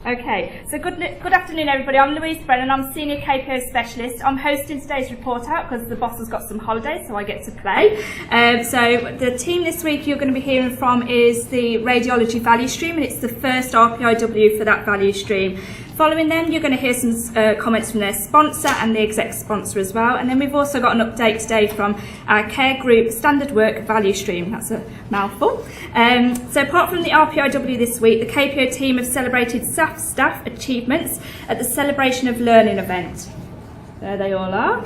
Okay, so good afternoon everybody. I'm Louise Brennan, I'm Senior KPO Specialist. I'm hosting today's report out because the boss has got some holidays, so I get to play. So the team this week you're going to be hearing from is the Radiology value stream, and it's the first RPIW for that value stream. Following them, you're going to hear some comments from their sponsor and the exec sponsor as well. And then we've also got an update today from our care group standard work value stream. That's a mouthful. So apart from the RPIW this week, the KPO team have celebrated SaTH staff achievements at the Celebration of Learning event. There they all are.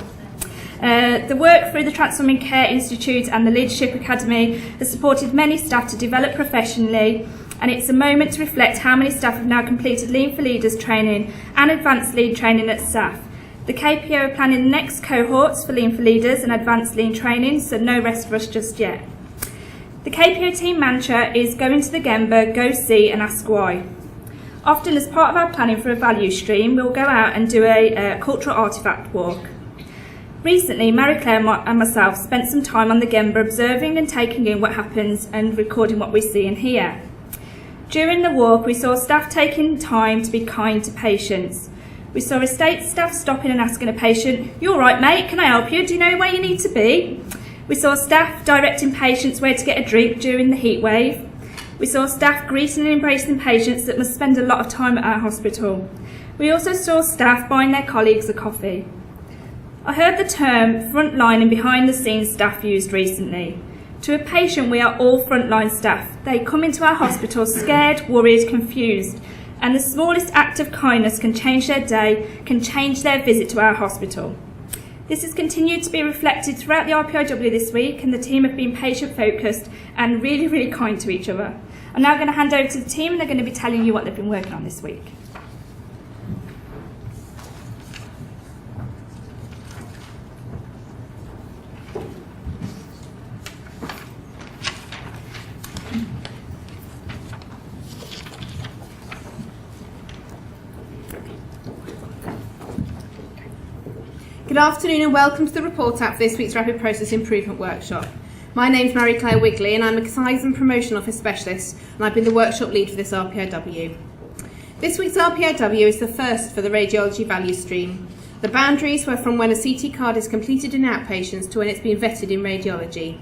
The work through the Transforming Care Institute and the Leadership Academy has supported many staff to develop professionally, and it's a moment to reflect how many staff have now completed Lean for Leaders training and advanced lead training at SaTH. The KPO are planning the next cohorts for Lean for Leaders and advanced lean training, so no rest for us just yet. The KPO team mantra is going to the Gemba, go see and ask why. Often as part of our planning for a value stream, we'll go out and do a cultural artefact walk. Recently, Marie-Claire and myself spent some time on the Gemba observing and taking in what happens and recording what we see and hear. During the walk, we saw staff taking time to be kind to patients. We saw estate staff stopping and asking a patient, "You all right, mate? Can I help you? Do you know where you need to be?" We saw staff directing patients where to get a drink during the heat wave. We saw staff greeting and embracing patients that must spend a lot of time at our hospital. We also saw staff buying their colleagues a coffee. I heard the term frontline and behind the scenes staff used recently. To a patient, we are all frontline staff. They come into our hospital scared, worried, confused, and the smallest act of kindness can change their day, can change their visit to our hospital. This has continued to be reflected throughout the RPIW this week, and the team have been patient-focused and really, really kind to each other. I'm now going to hand over to the team, and they're going to be telling you what they've been working on this week. Good afternoon and welcome to the report out for this week's Rapid Process Improvement Workshop. My name's Marie-Claire Wigley and I'm a Size and Promotion Office Specialist, and I've been the workshop lead for this RPIW. This week's RPIW is the first for the Radiology value stream. The boundaries were from when a CT card is completed in outpatients to when it's been vetted in radiology.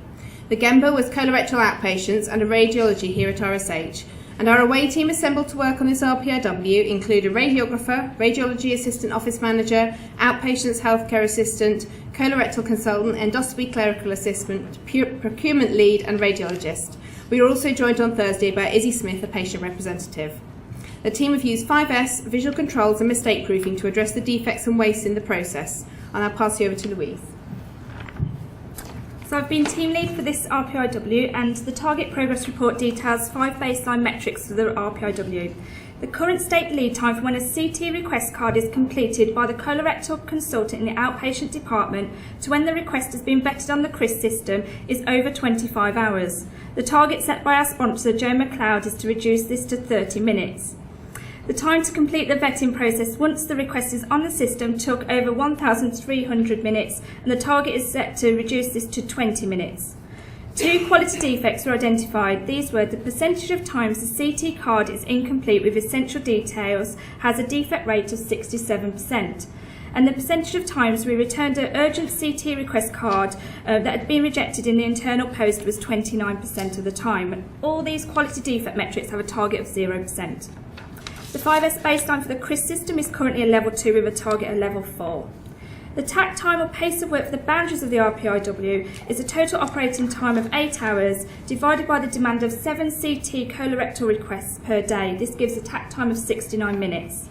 The Gemba was colorectal outpatients and a radiology here at RSH. And our away team assembled to work on this RPIW include a radiographer, radiology assistant office manager, outpatients healthcare assistant, colorectal consultant, endoscopy clerical assistant, procurement lead and radiologist. We were also joined on Thursday by Izzy Smith, a patient representative. The team have used 5S, visual controls and mistake proofing to address the defects and wastes in the process. And I'll pass you over to Louise. So I've been team lead for this RPIW, and the target progress report details 5 baseline metrics for the RPIW. The current state lead time for when a CT request card is completed by the colorectal consultant in the outpatient department to when the request has been vetted on the CRIS system is over 25 hours. The target set by our sponsor, Joe McLeod, is to reduce this to 30 minutes. The time to complete the vetting process once the request is on the system took over 1,300 minutes, and the target is set to reduce this to 20 minutes. 2 quality defects were identified. These were the percentage of times the CT card is incomplete with essential details has a defect rate of 67%, and the percentage of times we returned an urgent CT request card that had been rejected in the internal post was 29% of the time. All these quality defect metrics have a target of 0%. The 5S baseline for the CRIS system is currently a level 2 with a target of level 4. The TAC time or pace of work for the boundaries of the RPIW is a total operating time of 8 hours divided by the demand of 7 CT colorectal requests per day. This gives a TAC time of 69 minutes.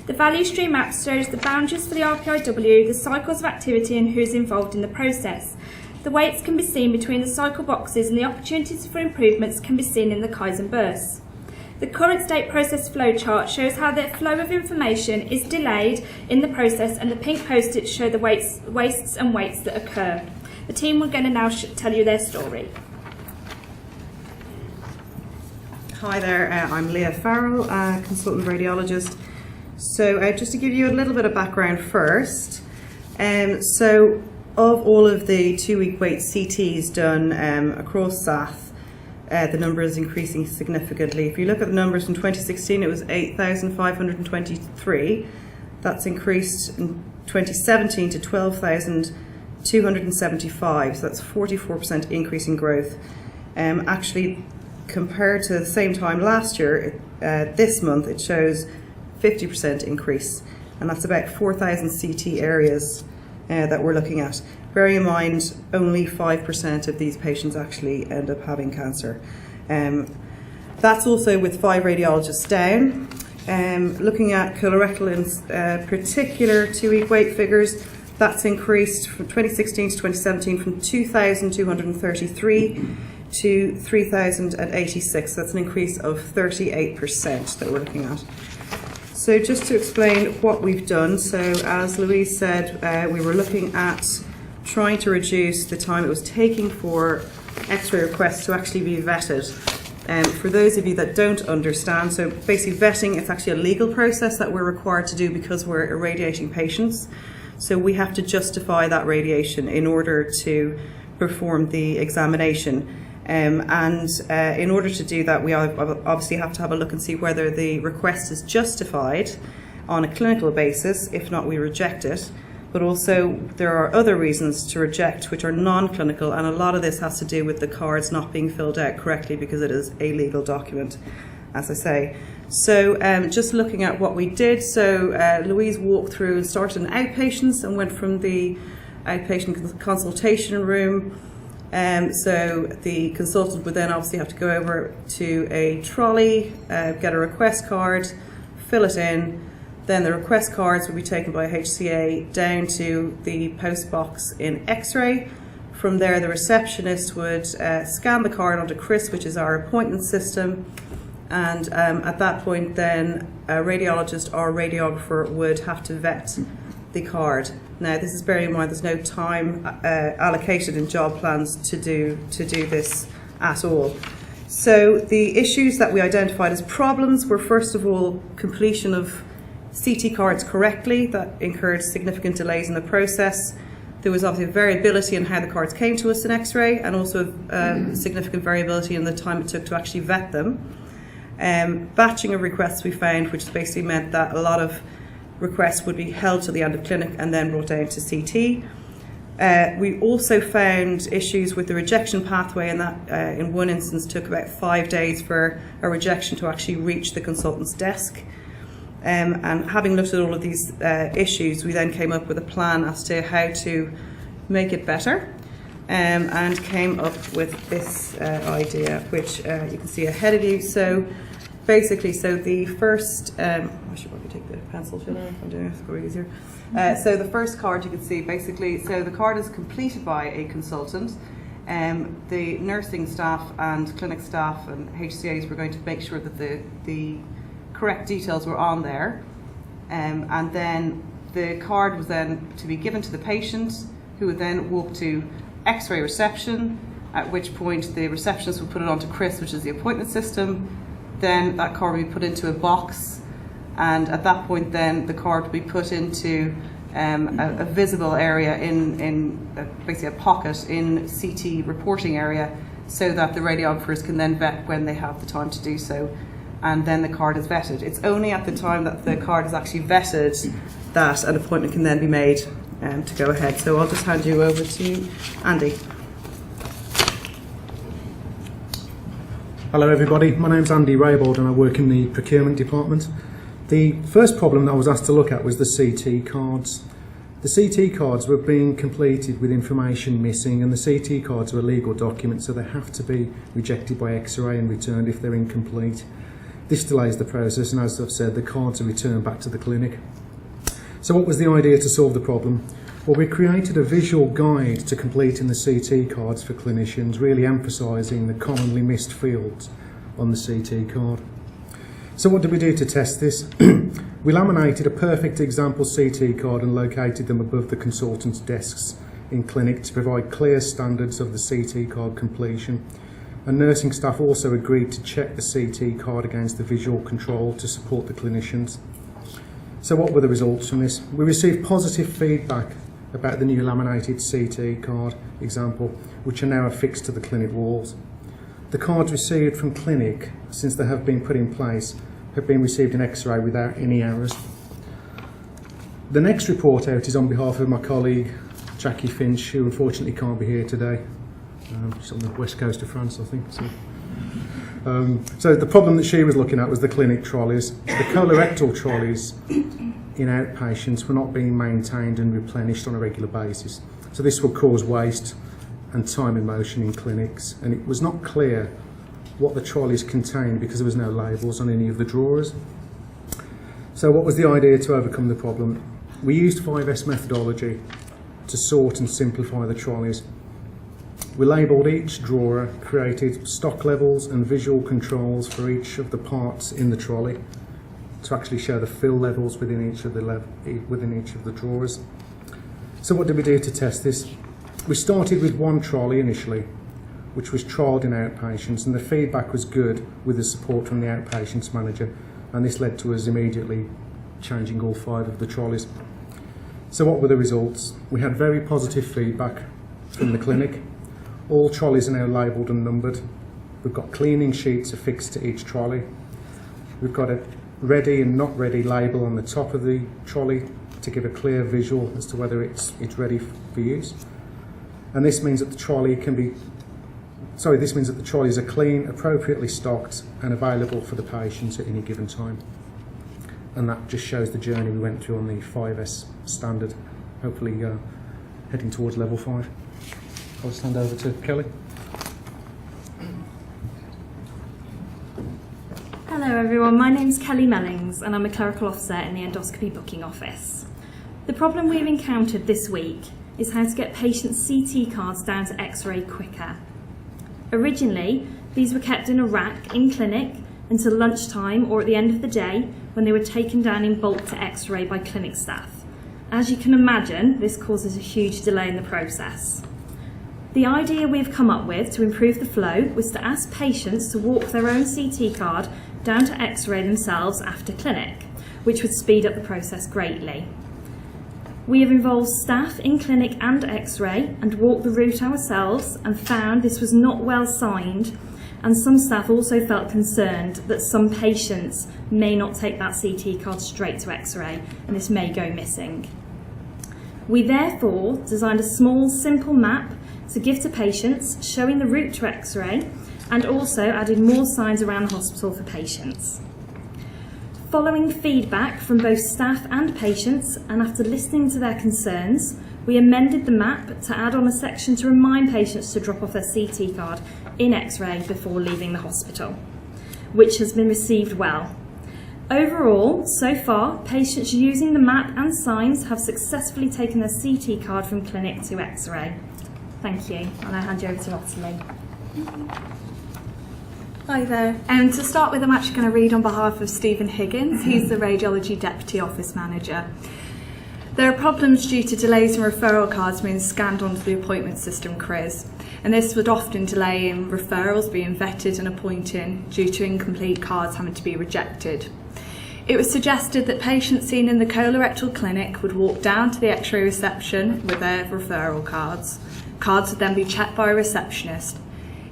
The value stream map shows the boundaries for the RPIW, the cycles of activity and who's involved in the process. The weights can be seen between the cycle boxes, and the opportunities for improvements can be seen in the Kaizen bursts. The current state process flowchart shows how the flow of information is delayed in the process, and the pink post-its show the wastes and weights that occur. The team are going to now tell you their story. Hi there, I'm Leah Farrell, consultant radiologist. So just to give you a little bit of background first, so of all of the 2-week wait CTs done across SaTH, the number is increasing significantly. If you look at the numbers from 2016, it was 8,523. That's increased in 2017 to 12,275. So that's 44% increase in growth. Actually, compared to the same time last year, this month it shows 50% increase, and that's about 4,000 CT areas that we're looking at. Bearing in mind, only 5% of these patients actually end up having cancer. That's also with 5 radiologists down. Looking at colorectal in particular, 2-week weight figures, that's increased from 2016 to 2017 from 2,233 to 3,086. That's an increase of 38% that we're looking at. So just to explain what we've done, so as Louise said, we were looking at trying to reduce the time it was taking for X-ray requests to actually be vetted. For those of you that don't understand, so basically vetting, it's actually a legal process that we're required to do because we're irradiating patients. So we have to justify that radiation in order to perform the examination. In order to do that, we obviously have to have a look and see whether the request is justified on a clinical basis. If not, we reject it. But also there are other reasons to reject which are non-clinical, and a lot of this has to do with the cards not being filled out correctly because it is a legal document, as I say. So just looking at what we did, so Louise walked through and started in outpatients and went from the outpatient consultation room. So the consultant would then obviously have to go over to a trolley, get a request card, fill it in. Then the request cards would be taken by HCA down to the post box in X-ray. From there, the receptionist would scan the card onto CRIS, which is our appointment system. And at that point, then a radiologist or radiographer would have to vet the card. Now, this is bearing in mind there's no time allocated in job plans to do this at all. So the issues that we identified as problems were, first of all, completion of CT cards correctly. That incurred significant delays in the process. There was obviously variability in how the cards came to us in X-ray, and also significant variability in the time it took to actually vet them. Batching of requests we found, which basically meant that a lot of requests would be held to the end of clinic and then brought down to CT. We also found issues with the rejection pathway, and that in one instance took about 5 days for a rejection to actually reach the consultant's desk. And having looked at all of these issues, we then came up with a plan as to how to make it better, and came up with this idea, which you can see ahead of you. So basically, the first, I should probably take the pencil tool if I'm doing it, it's going easier. So the first card you can see, basically, so the card is completed by a consultant. The nursing staff and clinic staff and HCAs were going to make sure that the correct details were on there, and then the card was then to be given to the patient, who would then walk to X-ray reception, at which point the receptionist would put it onto CRIS, which is the appointment system. Then that card would be put into a box, and at that point then the card would be put into a visible area in basically a pocket in CT reporting area, so that the radiographers can then vet when they have the time to do so. And then the card is vetted. It's only at the time that the card is actually vetted that an appointment can then be made to go ahead. So I'll just hand you over to Andy. Hello everybody, my name's Andy Raybould and I work in the procurement department. The first problem that I was asked to look at was the CT cards. The CT cards were being completed with information missing, and the CT cards are a legal document, so they have to be rejected by X-ray and returned if they're incomplete. This delays the process, and as I've said, the cards are returned back to the clinic. So what was the idea to solve the problem? Well, we created a visual guide to completing the CT cards for clinicians, really emphasising the commonly missed fields on the CT card. So what did we do to test this? We laminated a perfect example CT card and located them above the consultant's desks in clinic to provide clear standards of the CT card completion. And nursing staff also agreed to check the CT card against the visual control to support the clinicians. So what were the results from this? We received positive feedback about the new laminated CT card example, which are now affixed to the clinic walls. The cards received from clinic, since they have been put in place, have been received in X-ray without any errors. The next report out is on behalf of my colleague Jackie Finch, who unfortunately can't be here today. She's on the west coast of France, I think. So the problem that she was looking at was the clinic trolleys. The colorectal trolleys in outpatients were not being maintained and replenished on a regular basis. So this will cause waste and time and motion in clinics, and it was not clear what the trolleys contained because there was no labels on any of the drawers. So what was the idea to overcome the problem? We used 5S methodology to sort and simplify the trolleys. We labelled each drawer, created stock levels and visual controls for each of the parts in the trolley to actually show the fill levels within each of the drawers. So what did we do to test this? We started with one trolley initially, which was trialled in outpatients, and the feedback was good with the support from the outpatients manager, and this led to us immediately changing all 5 of the trolleys. So what were the results? We had very positive feedback from the clinic. All trolleys are now labelled and numbered. We've got cleaning sheets affixed to each trolley. We've got a ready and not ready label on the top of the trolley to give a clear visual as to whether it's ready for use. And this means that the trolleys are clean, appropriately stocked and available for the patients at any given time. And that just shows the journey we went through on the 5S standard, hopefully heading towards level 5. I'll just hand over to Kelly. Hello everyone, my name's Kelly Mellings and I'm a clerical officer in the endoscopy booking office. The problem we've encountered this week is how to get patients' CT cards down to X-ray quicker. Originally, these were kept in a rack in clinic until lunchtime or at the end of the day when they were taken down in bulk to X-ray by clinic staff. As you can imagine, this causes a huge delay in the process. The idea we've come up with to improve the flow was to ask patients to walk their own CT card down to X-ray themselves after clinic, which would speed up the process greatly. We have involved staff in clinic and X-ray and walked the route ourselves and found this was not well signed, and some staff also felt concerned that some patients may not take that CT card straight to X-ray and this may go missing. We therefore designed a small, simple map to give to patients showing the route to X-ray and also added more signs around the hospital for patients. Following feedback from both staff and patients, and after listening to their concerns, we amended the map to add on a section to remind patients to drop off their CT card in X-ray before leaving the hospital, which has been received well. Overall, so far, patients using the map and signs have successfully taken their CT card from clinic to X-ray. Thank you, and I'll hand you over to Natalie. Hi there. To start with, I'm actually going to read on behalf of Stephen Higgins. He's the Radiology Deputy Office Manager. There are problems due to delays in referral cards being scanned onto the appointment system CRIS, and this would often delay in referrals being vetted and appointed due to incomplete cards having to be rejected. It was suggested that patients seen in the colorectal clinic would walk down to the X-ray reception with their referral cards. Cards would then be checked by a receptionist.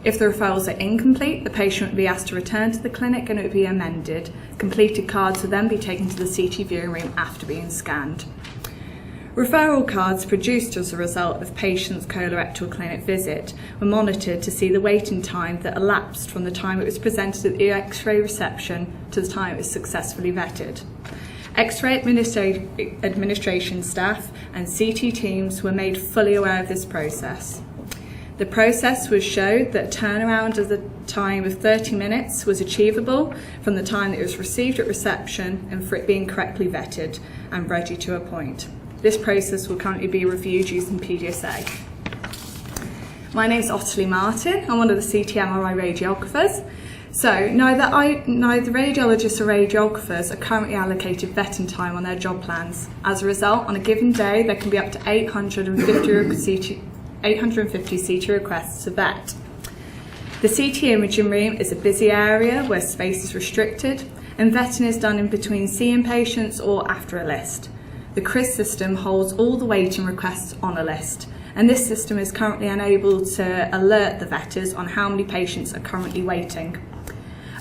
If the referrals are incomplete, the patient would be asked to return to the clinic and it would be amended. Completed cards would then be taken to the CT viewing room after being scanned. Referral cards produced as a result of patients' colorectal clinic visit were monitored to see the waiting time that elapsed from the time it was presented at the X-ray reception to the time it was successfully vetted. X-ray administration staff and CT teams were made fully aware of this process. The process was showed that a turnaround of the time of 30 minutes was achievable from the time that it was received at reception and for it being correctly vetted and ready to appoint. This process will currently be reviewed using PDSA. My name is Ottilie Martin. I'm one of the CT MRI radiographers. So neither radiologists or radiographers are currently allocated vetting time on their job plans. As a result, on a given day, there can be up to 850 CT requests to vet. The CT imaging room is a busy area where space is restricted, and vetting is done in between seeing patients or after a list. The CRIS system holds all the waiting requests on a list, and this system is currently unable to alert the vetters on how many patients are currently waiting.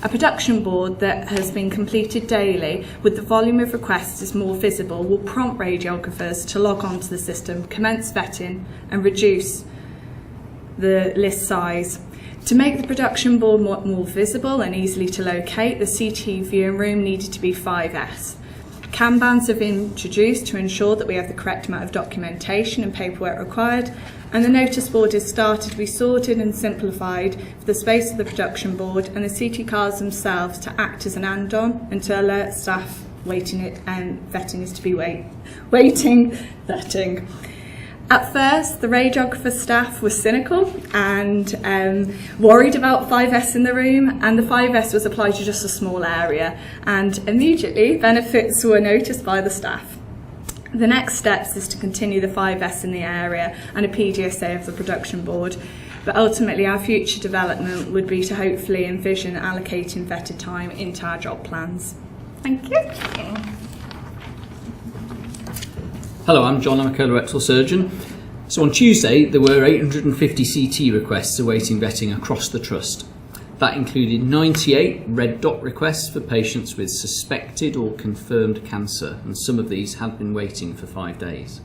A production board that has been completed daily with the volume of requests is more visible will prompt radiographers to log on to the system, commence vetting and reduce the list size. To make the production board more visible and easily to locate, the SaTH viewing room needed to be 5S. Kanbans have been introduced to ensure that we have the correct amount of documentation and paperwork required, and the notice board is started to be sorted and simplified for the space of the production board and the SaTH cards themselves to act as an add-on and to alert staff waiting it and vetting is to be vetting. At first, the radiographer staff was cynical and worried about 5S in the room, and the 5S was applied to just a small area, and immediately benefits were noticed by the staff. The next steps is to continue the 5S in the area and a PDSA of the production board, but ultimately our future development would be to hopefully envision allocating vetted time into our job plans. Thank you. Hello, I'm John, I'm a colorectal surgeon. So on Tuesday there were 850 CT requests awaiting vetting across the trust. That included 98 red dot requests for patients with suspected or confirmed cancer, and some of these had been waiting for 5 days.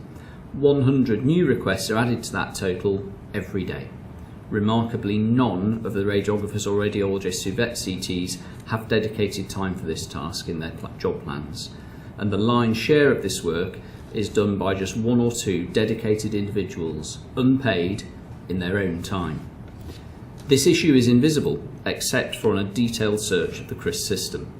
100 new requests are added to that total every day. Remarkably, none of the radiographers or radiologists who vet CTs have dedicated time for this task in their job plans, and the lion's share of this work is done by just 1 or 2 dedicated individuals, unpaid, in their own time. This issue is invisible, except for on a detailed search of the CRIS system.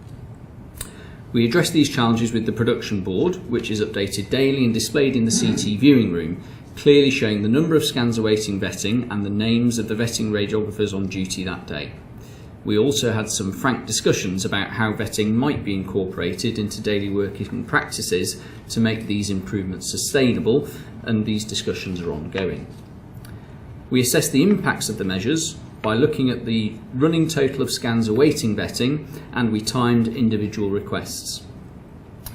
We address these challenges with the production board, which is updated daily and displayed in the CT viewing room, clearly showing the number of scans awaiting vetting and the names of the vetting radiographers on duty that day. We also had some frank discussions about how vetting might be incorporated into daily working practices to make these improvements sustainable, and these discussions are ongoing. We assessed the impacts of the measures by looking at the running total of scans awaiting vetting, and we timed individual requests.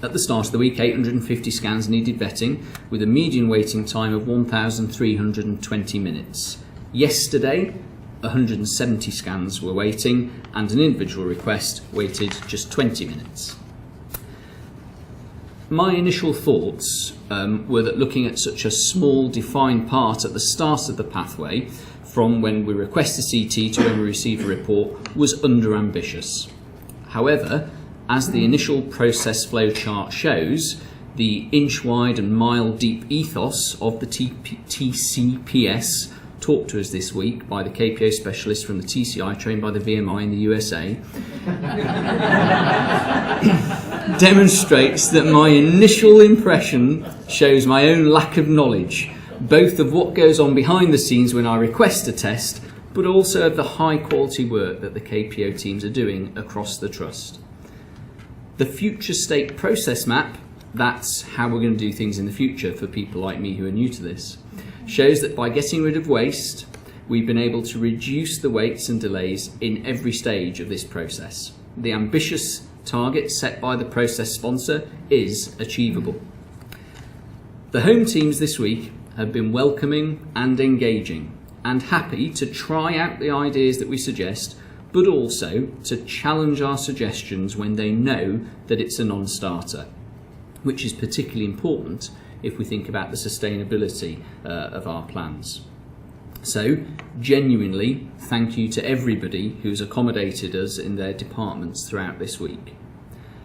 At the start of the week, 850 scans needed vetting, with a median waiting time of 1,320 minutes. Yesterday, 170 scans were waiting, and an individual request waited just 20 minutes. My initial thoughts were that looking at such a small defined part at the start of the pathway, from when we request a CT to when we receive a report, was under-ambitious. However, as the initial process flow chart shows, the inch-wide and mile-deep ethos of the TCPS, talked to us this week by the KPO specialist from the TCI trained by the VMI in the USA, demonstrates that my initial impression shows my own lack of knowledge, both of what goes on behind the scenes when I request a test, but also of the high quality work that the KPO teams are doing across the trust. The future state process map, that's how we're going to do things in the future for people like me who are new to this, shows that by getting rid of waste, we've been able to reduce the waits and delays in every stage of this process. The ambitious target set by the process sponsor is achievable. The home teams this week have been welcoming and engaging, and happy to try out the ideas that we suggest, but also to challenge our suggestions when they know that it's a non-starter, which is particularly important if we think about the sustainability of our plans. So, genuinely, thank you to everybody who's accommodated us in their departments throughout this week.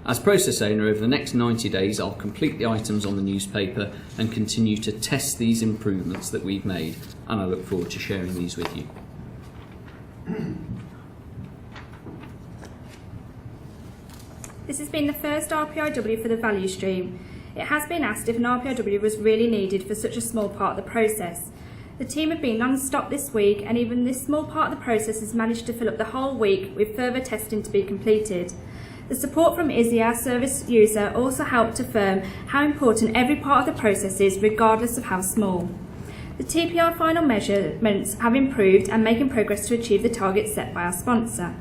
As process owner, over the next 90 days, I'll complete the items on the newspaper and continue to test these improvements that we've made, and I look forward to sharing these with you. This has been the first RPIW for the value stream. It has been asked if an RPIW was really needed for such a small part of the process. The team have been non-stop this week, and even this small part of the process has managed to fill up the whole week with further testing to be completed. The support from Izzy, our service user, also helped affirm how important every part of the process is, regardless of how small. The TPR final measurements have improved and making progress to achieve the targets set by our sponsor.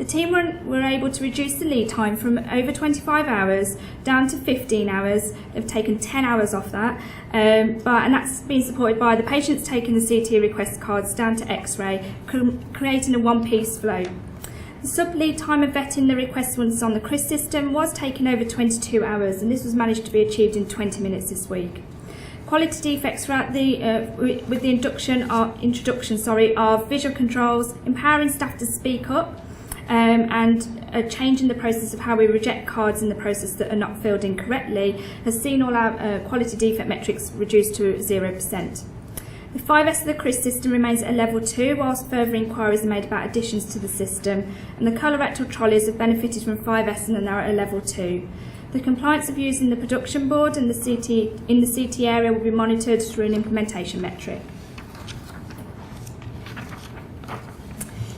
The team were able to reduce the lead time from over 25 hours down to 15 hours. They've taken 10 hours off that, and that's been supported by the patients taking the CT request cards down to X-ray, creating a one-piece flow. The sub-lead time of vetting the requests once on the CRIS system was taken over 22 hours, and this was managed to be achieved in 20 minutes this week. Quality defects throughout with the introduction of visual controls, empowering staff to speak up, and a change in the process of how we reject cards in the process that are not filled in correctly has seen all our quality defect metrics reduced to 0%. The 5S of the CRIS system remains at a level 2 whilst further inquiries are made about additions to the system, and the colorectal trolleys have benefited from 5S and are at a level 2. The compliance of using the production board and the CT area will be monitored through an implementation metric.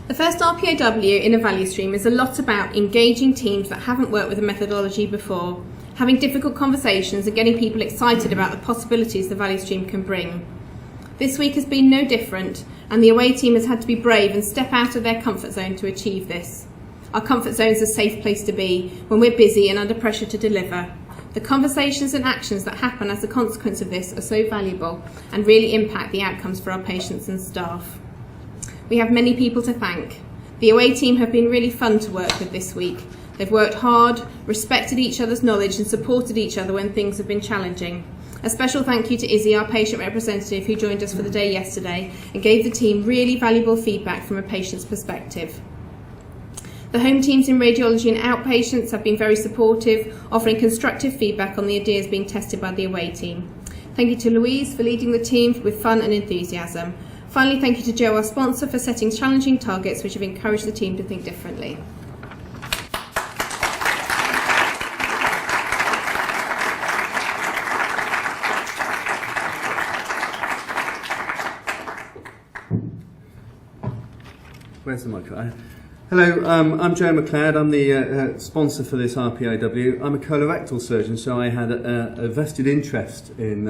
The first RPIW in a value stream is a lot about engaging teams that haven't worked with a methodology before, having difficult conversations and getting people excited about the possibilities the value stream can bring. This week has been no different, and the away team has had to be brave and step out of their comfort zone to achieve this. Our comfort zone is a safe place to be when we're busy and under pressure to deliver. The conversations and actions that happen as a consequence of this are so valuable and really impact the outcomes for our patients and staff. We have many people to thank. The away team have been really fun to work with this week. They've worked hard, respected each other's knowledge and supported each other when things have been challenging. A special thank you to Izzy, our patient representative, who joined us for the day yesterday and gave the team really valuable feedback from a patient's perspective. The home teams in radiology and outpatients have been very supportive, offering constructive feedback on the ideas being tested by the away team. Thank you to Louise for leading the team with fun and enthusiasm. Finally, thank you to Joe, our sponsor, for setting challenging targets which have encouraged the team to think differently. Where's the microphone? Hello, I'm Joe McLeod. I'm the sponsor for this RPIW. I'm a colorectal surgeon, so I had a vested interest in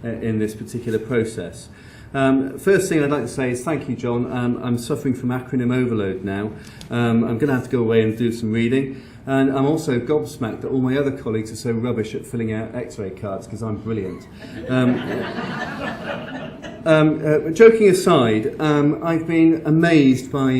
this particular process. First thing I'd like to say is thank you, John. I'm suffering from acronym overload now. I'm going to have to go away and do some reading. And I'm also gobsmacked that all my other colleagues are so rubbish at filling out X-ray cards because I'm brilliant. Joking aside, I've been amazed by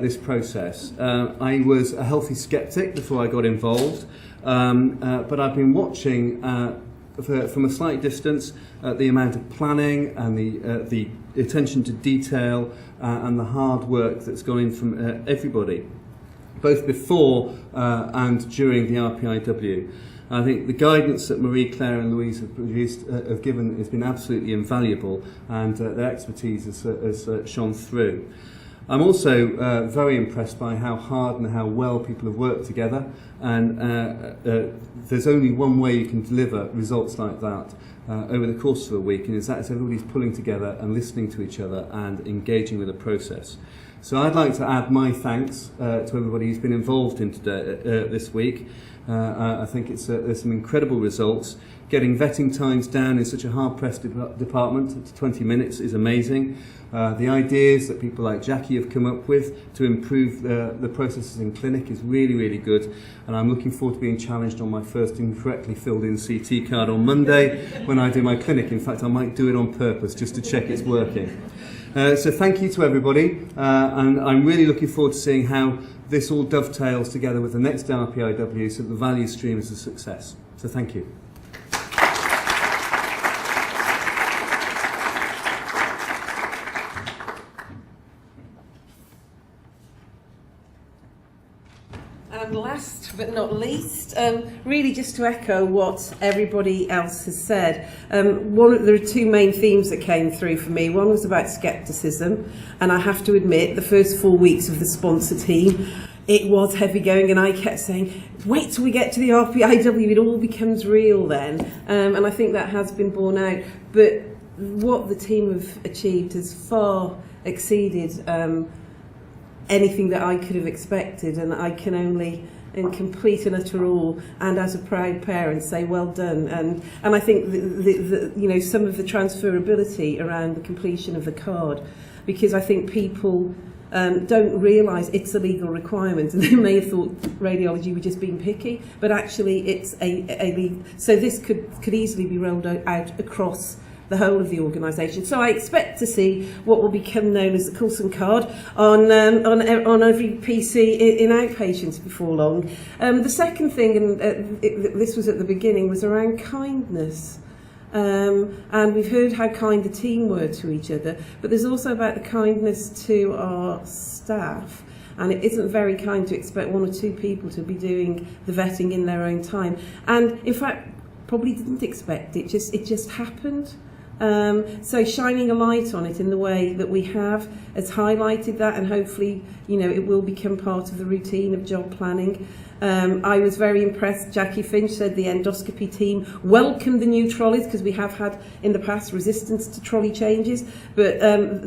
this process. I was a healthy sceptic before I got involved, but I've been watching from a slight distance the amount of planning and the attention to detail and the hard work that's gone in from everybody, both before and during the RPIW. I think the guidance that Marie-Claire and Louise have given has been absolutely invaluable, and their expertise has shone through. I'm also very impressed by how hard and how well people have worked together, and there's only one way you can deliver results like that over the course of a week, and that's everybody's pulling together and listening to each other and engaging with the process. So I'd like to add my thanks to everybody who's been involved in this week. I think there's some incredible results. Getting vetting times down in such a hard-pressed department to 20 minutes is amazing. The ideas that people like Jackie have come up with to improve the processes in clinic is really, really good. And I'm looking forward to being challenged on my first incorrectly filled in CT card on Monday when I do my clinic. In fact, I might do it on purpose just to check it's working. So thank you to everybody, and I'm really looking forward to seeing how this all dovetails together with the next RPIW so that the value stream is a success. So thank you. And last but not least, really just to echo what everybody else has said, there are two main themes that came through for me. One was about scepticism, and I have to admit the first 4 weeks of the sponsor team, it was heavy going, and I kept saying, wait till we get to the RPIW, it all becomes real then. And I think that has been borne out. But what the team have achieved has far exceeded anything that I could have expected, and I can only, in complete and utter awe, and as a proud parent, say well done. And I think some of the transferability around the completion of the card, because I think people don't realise it's a legal requirement, and they may have thought radiology were just being picky, but actually it's so this could easily be rolled out across the whole of the organisation. So I expect to see what will become known as the Coulson card on every PC in outpatients before long. The second thing, and this was at the beginning, was around kindness. And we've heard how kind the team were to each other, but there's also about the kindness to our staff. And it isn't very kind to expect 1 or 2 people to be doing the vetting in their own time. And in fact, probably didn't expect it. It just happened. So shining a light on it in the way that we have has highlighted that, and hopefully, it will become part of the routine of job planning. I was very impressed. Jackie Finch said the endoscopy team welcomed the new trolleys, because we have had in the past resistance to trolley changes, but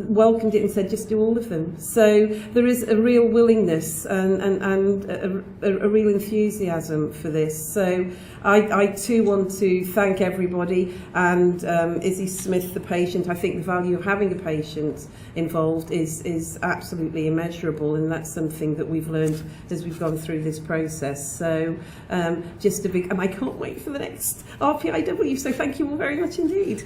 welcomed it and said just do all of them. So there is a real willingness and a real enthusiasm for this. So I too want to thank everybody, and Izzy Smith, the patient. I think the value of having a patient involved is absolutely immeasurable, and that's something that we've learned as we've gone through this process. So just a big, and I can't wait for the next RPIW, so thank you all very much indeed.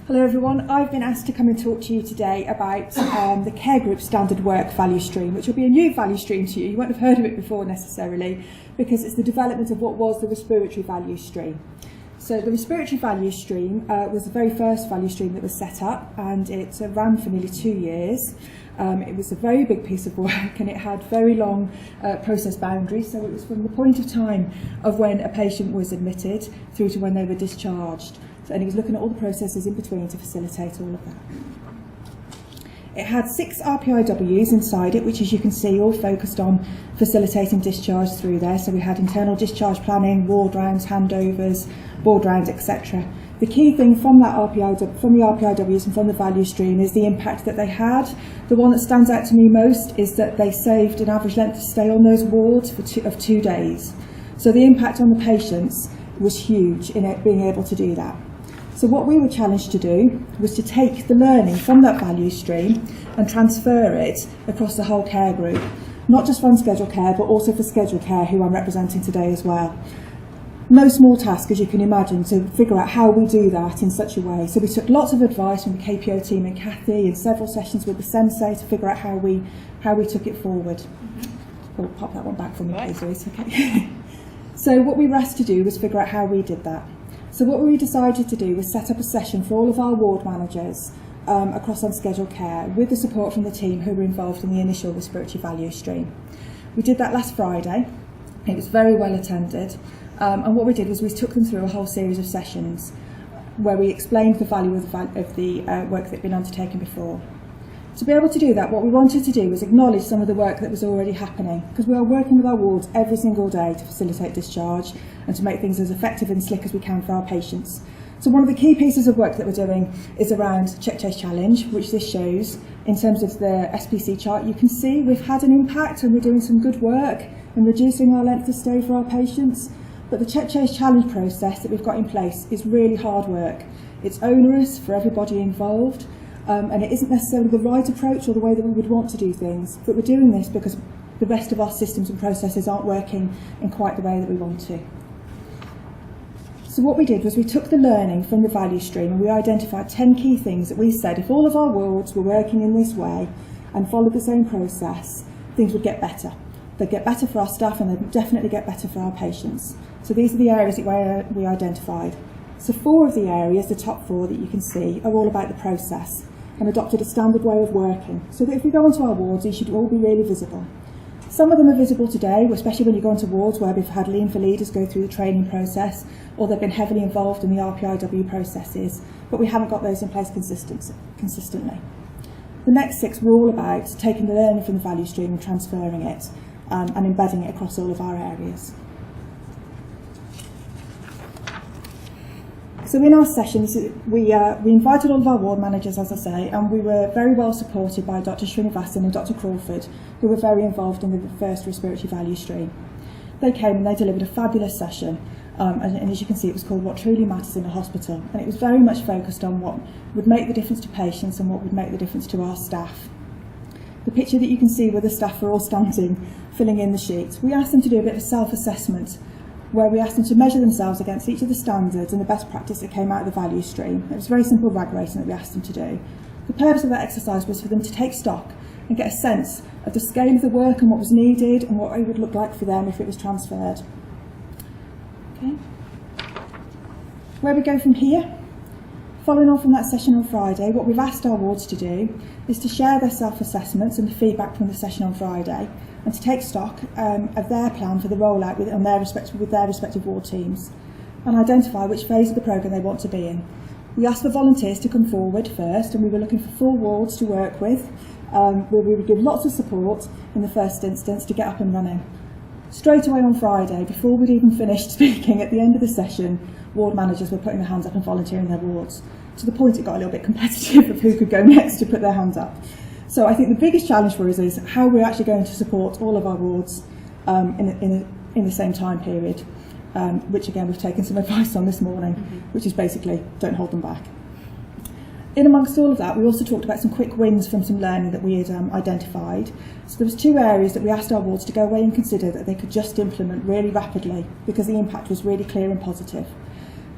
Hello everyone, I've been asked to come and talk to you today about the care group standard work value stream, which will be a new value stream to you. You won't have heard of it before necessarily, because it's the development of what was the respiratory value stream. So the respiratory value stream was the very first value stream that was set up, and it ran for nearly 2 years. It was a very big piece of work, and it had very long process boundaries, so it was from the point of time of when a patient was admitted through to when they were discharged. And he was looking at all the processes in between to facilitate all of that. It had 6 RPIWs inside it, which, as you can see, all focused on facilitating discharge through there. So we had internal discharge planning, ward rounds, handovers, board rounds, etc. The key thing from the RPIWs and from the value stream is the impact that they had. The one that stands out to me most is that they saved an average length of stay on those wards of 2 days. So the impact on the patients was huge in it being able to do that. So what we were challenged to do was to take the learning from that value stream and transfer it across the whole care group, not just for unscheduled care, but also for scheduled care, who I'm representing today as well. No small task, as you can imagine, to figure out how we do that in such a way. So we took lots of advice from the KPO team and Kathy, and several sessions with the sensei to figure out how we took it forward. Oh, pop that one back for me, please, Louise. Okay. So what we were asked to do was figure out how we did that. So what we decided to do was set up a session for all of our ward managers across unscheduled care, with the support from the team who were involved in the initial respiratory value stream. We did that last Friday. It was very well attended, and what we did was we took them through a whole series of sessions where we explained the value of the work that had been undertaken before. To be able to do that, what we wanted to do was acknowledge some of the work that was already happening, because we are working with our wards every single day to facilitate discharge and to make things as effective and slick as we can for our patients. So one of the key pieces of work that we're doing is around Check Chase Challenge, which this shows. In terms of the SPC chart, you can see we've had an impact and we're doing some good work in reducing our length of stay for our patients. But the Check Chase Challenge process that we've got in place is really hard work. It's onerous for everybody involved. And it isn't necessarily the right approach or the way that we would want to do things, but we're doing this because the rest of our systems and processes aren't working in quite the way that we want to. So what we did was we took the learning from the value stream and we identified 10 key things that we said if all of our wards were working in this way and followed the same process, things would get better. They'd get better for our staff, and they'd definitely get better for our patients. So these are the areas that we identified. So 4 of the areas, the top 4 that you can see, are all about the process, and adopted a standard way of working, so that if we go onto our wards, these should all be really visible. Some of them are visible today, especially when you go into wards where we've had Lean for Leaders go through the training process, or they've been heavily involved in the RPIW processes, but we haven't got those in place consistently. The next 6 were all about taking the learning from the value stream and transferring it, and embedding it across all of our areas. So in our sessions, we invited all of our ward managers, as I say, and we were very well supported by Dr. Srinivasan and Dr. Crawford, who were very involved in the first respiratory value stream. They came and they delivered a fabulous session, and as you can see, it was called What Truly Matters in a Hospital, and it was very much focused on what would make the difference to patients and what would make the difference to our staff. The picture that you can see where the staff are all standing, filling in the sheets, we asked them to do a bit of a self-assessment, where we asked them to measure themselves against each of the standards and the best practice that came out of the value stream. It was very simple rag rating that we asked them to do. The purpose of that exercise was for them to take stock and get a sense of the scale of the work and what was needed and what it would look like for them if it was transferred. Okay. Where we go from here? Following on from that session on Friday, what we've asked our wards to do is to share their self-assessments and the feedback from the session on Friday, and to take stock of their plan for the rollout with their respective ward teams, and identify which phase of the programme they want to be in. We asked for volunteers to come forward first, and we were looking for 4 wards to work with, where we would give lots of support in the first instance to get up and running. Straight away on Friday, before we'd even finished speaking, at the end of the session, ward managers were putting their hands up and volunteering their wards, to the point it got a little bit competitive of who could go next to put their hands up. So I think the biggest challenge for us is how we're actually going to support all of our wards in the same time period, which again we've taken some advice on this morning, which is basically don't hold them back. In amongst all of that, we also talked about some quick wins from some learning that we had identified. So there was 2 areas that we asked our wards to go away and consider that they could just implement really rapidly because the impact was really clear and positive.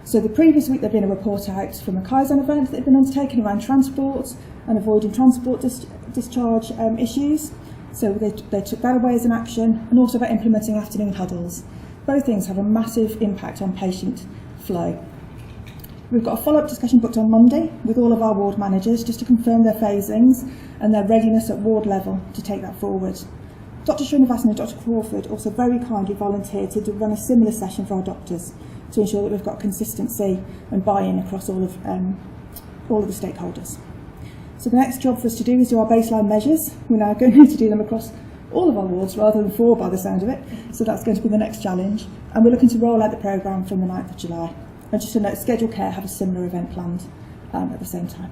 So the previous week there'd been a report out from a Kaizen event that had been undertaken around transport and avoiding transport discharge issues. So they took that away as an action, and also about implementing afternoon huddles. Both things have a massive impact on patient flow. We've got a follow-up discussion booked on Monday with all of our ward managers just to confirm their phasings and their readiness at ward level to take that forward. Dr. Srinivasan and Dr. Crawford also very kindly volunteered to run a similar session for our doctors to ensure that we've got consistency and buy-in across all of the stakeholders. So the next job for us to do is do our baseline measures. We're now going to need to do them across all of our wards rather than 4 by the sound of it. So that's going to be the next challenge. And we're looking to roll out the programme from the 9th of July. And just to note, Schedule Care have a similar event planned at the same time.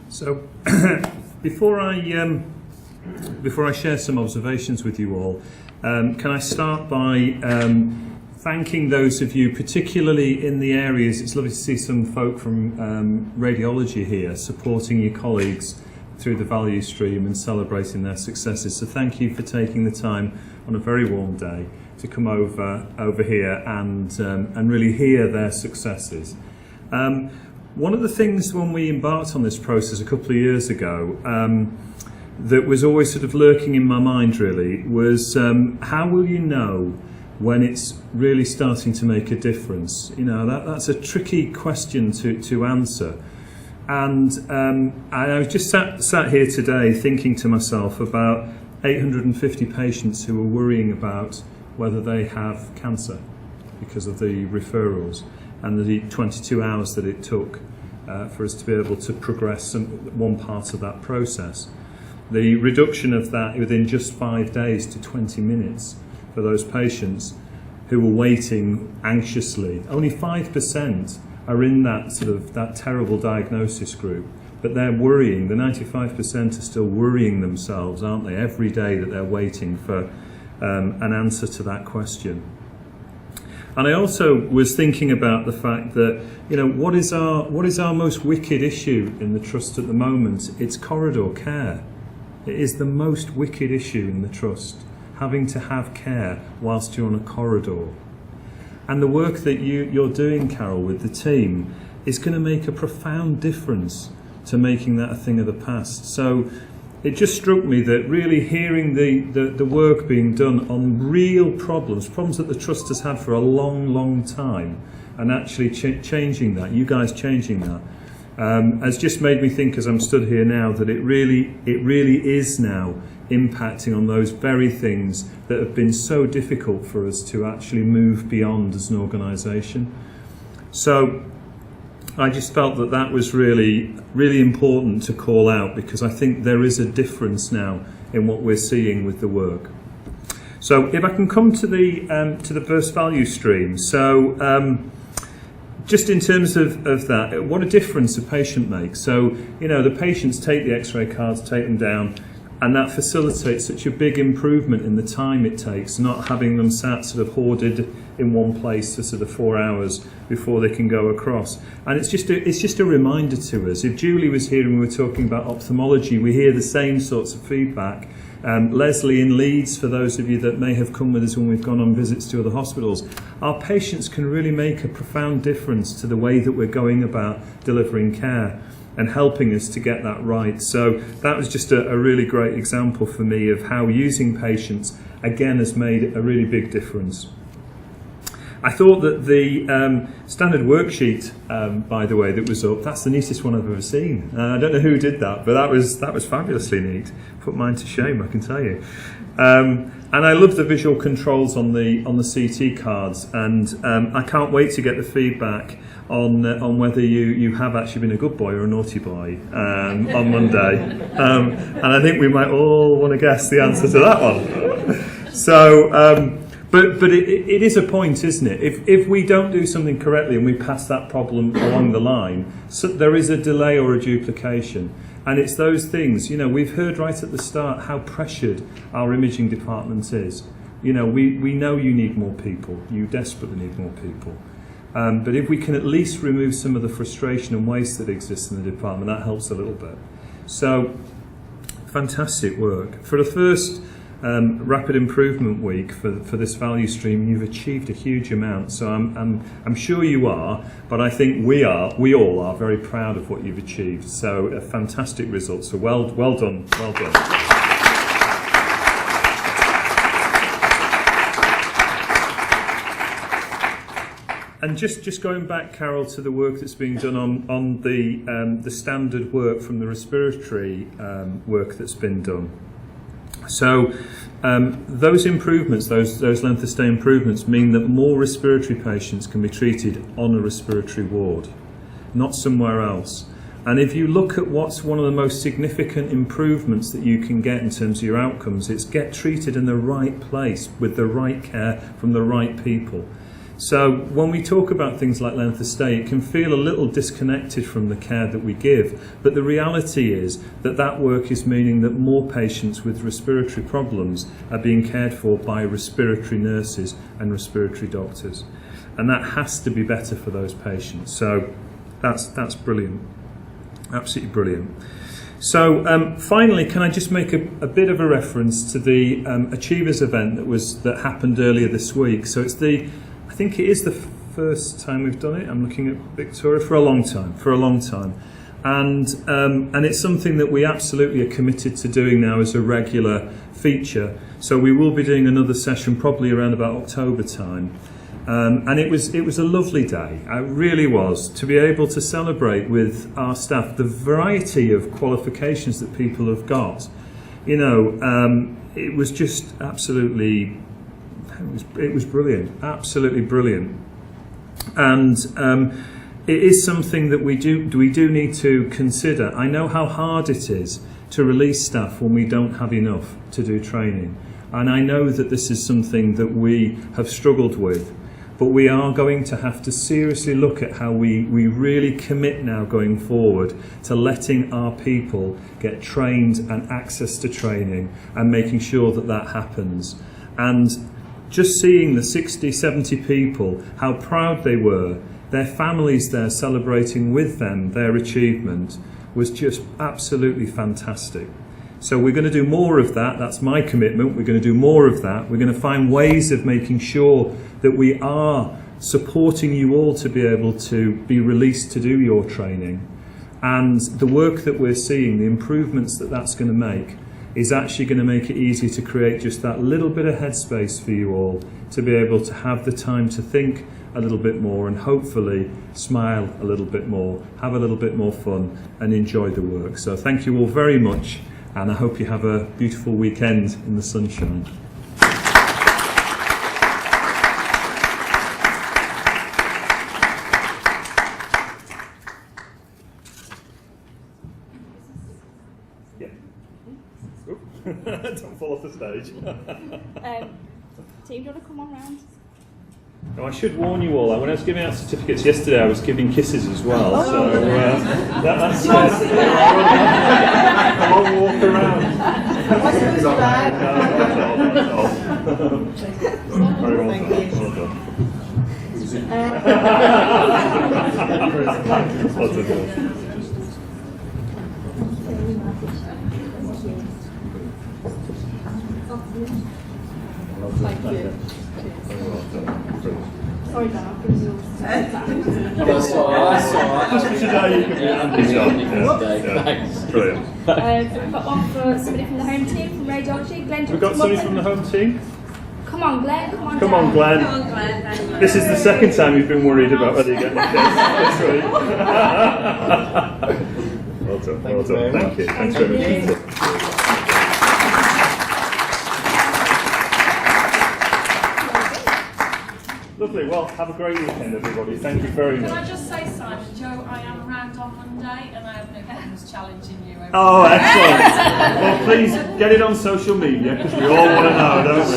So, before I share some observations with you all, can I start by thanking those of you, particularly in the areas. It's lovely to see some folk from radiology here supporting your colleagues through the value stream and celebrating their successes. So thank you for taking the time on a very warm day to come over here and really hear their successes. One of the things when we embarked on this process a couple of years ago that was always sort of lurking in my mind really was how will you know when it's really starting to make a difference? You know, that's a tricky question to answer. And I was just sat here today thinking to myself about 850 patients who are worrying about whether they have cancer because of the referrals and the 22 hours that it took for us to be able to progress one part of that process. The reduction of that within just 5 days to 20 minutes for those patients who were waiting anxiously. Only 5% are in that terrible diagnosis group, but they're worrying. The 95% are still worrying themselves, aren't they, every day that they're waiting for an answer to that question. And I also was thinking about the fact that, you know, what is our most wicked issue in the Trust at the moment? It's corridor care. It is the most wicked issue in the Trust, having to have care whilst you're on a corridor. And the work that you're doing, Carol, with the team is going to make a profound difference to making that a thing of the past. So it just struck me that really hearing the work being done on real problems that the Trust has had for a long, long time, and actually changing that, you guys changing that, has just made me think as I'm stood here now that it really is now impacting on those very things that have been so difficult for us to actually move beyond as an organisation. So I just felt that that was really, really important to call out, because I think there is a difference now in what we're seeing with the work. So if I can come to the burst value stream. So just in terms of that, what a difference a patient makes. So, you know, the patients take the x-ray cards, take them down, and that facilitates such a big improvement in the time it takes, not having them sat sort of hoarded in one place for sort of 4 hours before they can go across. And it's just a reminder to us. If Julie was here and we were talking about ophthalmology, we hear the same sorts of feedback. Leslie in Leeds, for those of you that may have come with us when we've gone on visits to other hospitals, our patients can really make a profound difference to the way that we're going about delivering care and helping us to get that right. So that was just a really great example for me of how using patients, again, has made a really big difference. I thought that the standard worksheet, by the way, that was up, that's the neatest one I've ever seen. I don't know who did that, but that was fabulously neat. Put mine to shame, I can tell you. And I love the visual controls on the CT cards, and I can't wait to get the feedback on whether you have actually been a good boy or a naughty boy on Monday. And I think we might all want to guess the answer to that one. So. But it is a point, isn't it? If we don't do something correctly and we pass that problem along the line, so there is a delay or a duplication. And it's those things, you know, we've heard right at the start how pressured our imaging department is. You know, we know you need more people. You desperately need more people. But if we can at least remove some of the frustration and waste that exists in the department, that helps a little bit. So, fantastic work. For the first rapid improvement week for this value stream, you've achieved a huge amount. So I'm sure you are, but I think we all are very proud of what you've achieved. So a fantastic result. So well done, well done. And just going back, Carol, to the work that's being done on the standard work from the respiratory work that's been done. So those improvements, those length of stay improvements, mean that more respiratory patients can be treated on a respiratory ward, not somewhere else. And if you look at what's one of the most significant improvements that you can get in terms of your outcomes, it's get treated in the right place with the right care from the right people. So when we talk about things like length of stay, it can feel a little disconnected from the care that we give. But the reality is that work is meaning that more patients with respiratory problems are being cared for by respiratory nurses and respiratory doctors. And that has to be better for those patients. So that's brilliant. Absolutely brilliant. So finally, can I just make a bit of a reference to the Achievers event that happened earlier this week. So I think it is the first time we've done it. I'm looking at Victoria for a long time, and it's something that we absolutely are committed to doing now as a regular feature. So we will be doing another session probably around about October time, and it was a lovely day. It really was, to be able to celebrate with our staff the variety of qualifications that people have got. You know, it was just absolutely. It was brilliant, absolutely brilliant, and it is something that we do need to consider. I know how hard it is to release staff when we don't have enough to do training, and I know that this is something that we have struggled with, but we are going to have to seriously look at how we really commit now going forward to letting our people get trained and access to training and making sure that happens. And just seeing the 60, 70 people, how proud they were, their families there celebrating with them their achievement, was just absolutely fantastic. So we're going to do more of that. That's my commitment. We're going to do more of that. We're going to find ways of making sure that we are supporting you all to be able to be released to do your training. And the work that we're seeing, the improvements that's going to make, is actually going to make it easy to create just that little bit of headspace for you all to be able to have the time to think a little bit more and hopefully smile a little bit more, have a little bit more fun and enjoy the work. So thank you all very much, and I hope you have a beautiful weekend in the sunshine. stage. Team, do you want to come on round? Now, I should warn you all, when I was giving out certificates yesterday, I was giving kisses as well. That's it. I won't walk around. Very well done. Well done. Well done. Thank you. Sorry, Dan, I'll give you That's all right. Just for today, you can be Andy's job. Thanks. Brilliant. So we've got one for somebody from the home team, from Radiology. Glenn, We've got somebody from the home team. Come on, Glenn. Come on, Come on, Glenn. This is the second time you've been worried about whether you get the kiss this week. Well done. Well done. Thank you. Thanks very much. Lovely. Well, have a great weekend, everybody. Thank you very much. Can I just say, Simon, Joe, I am around on Monday and I have no problems challenging you. Oh, excellent. Well, please get it on social media because we all want to know, don't we?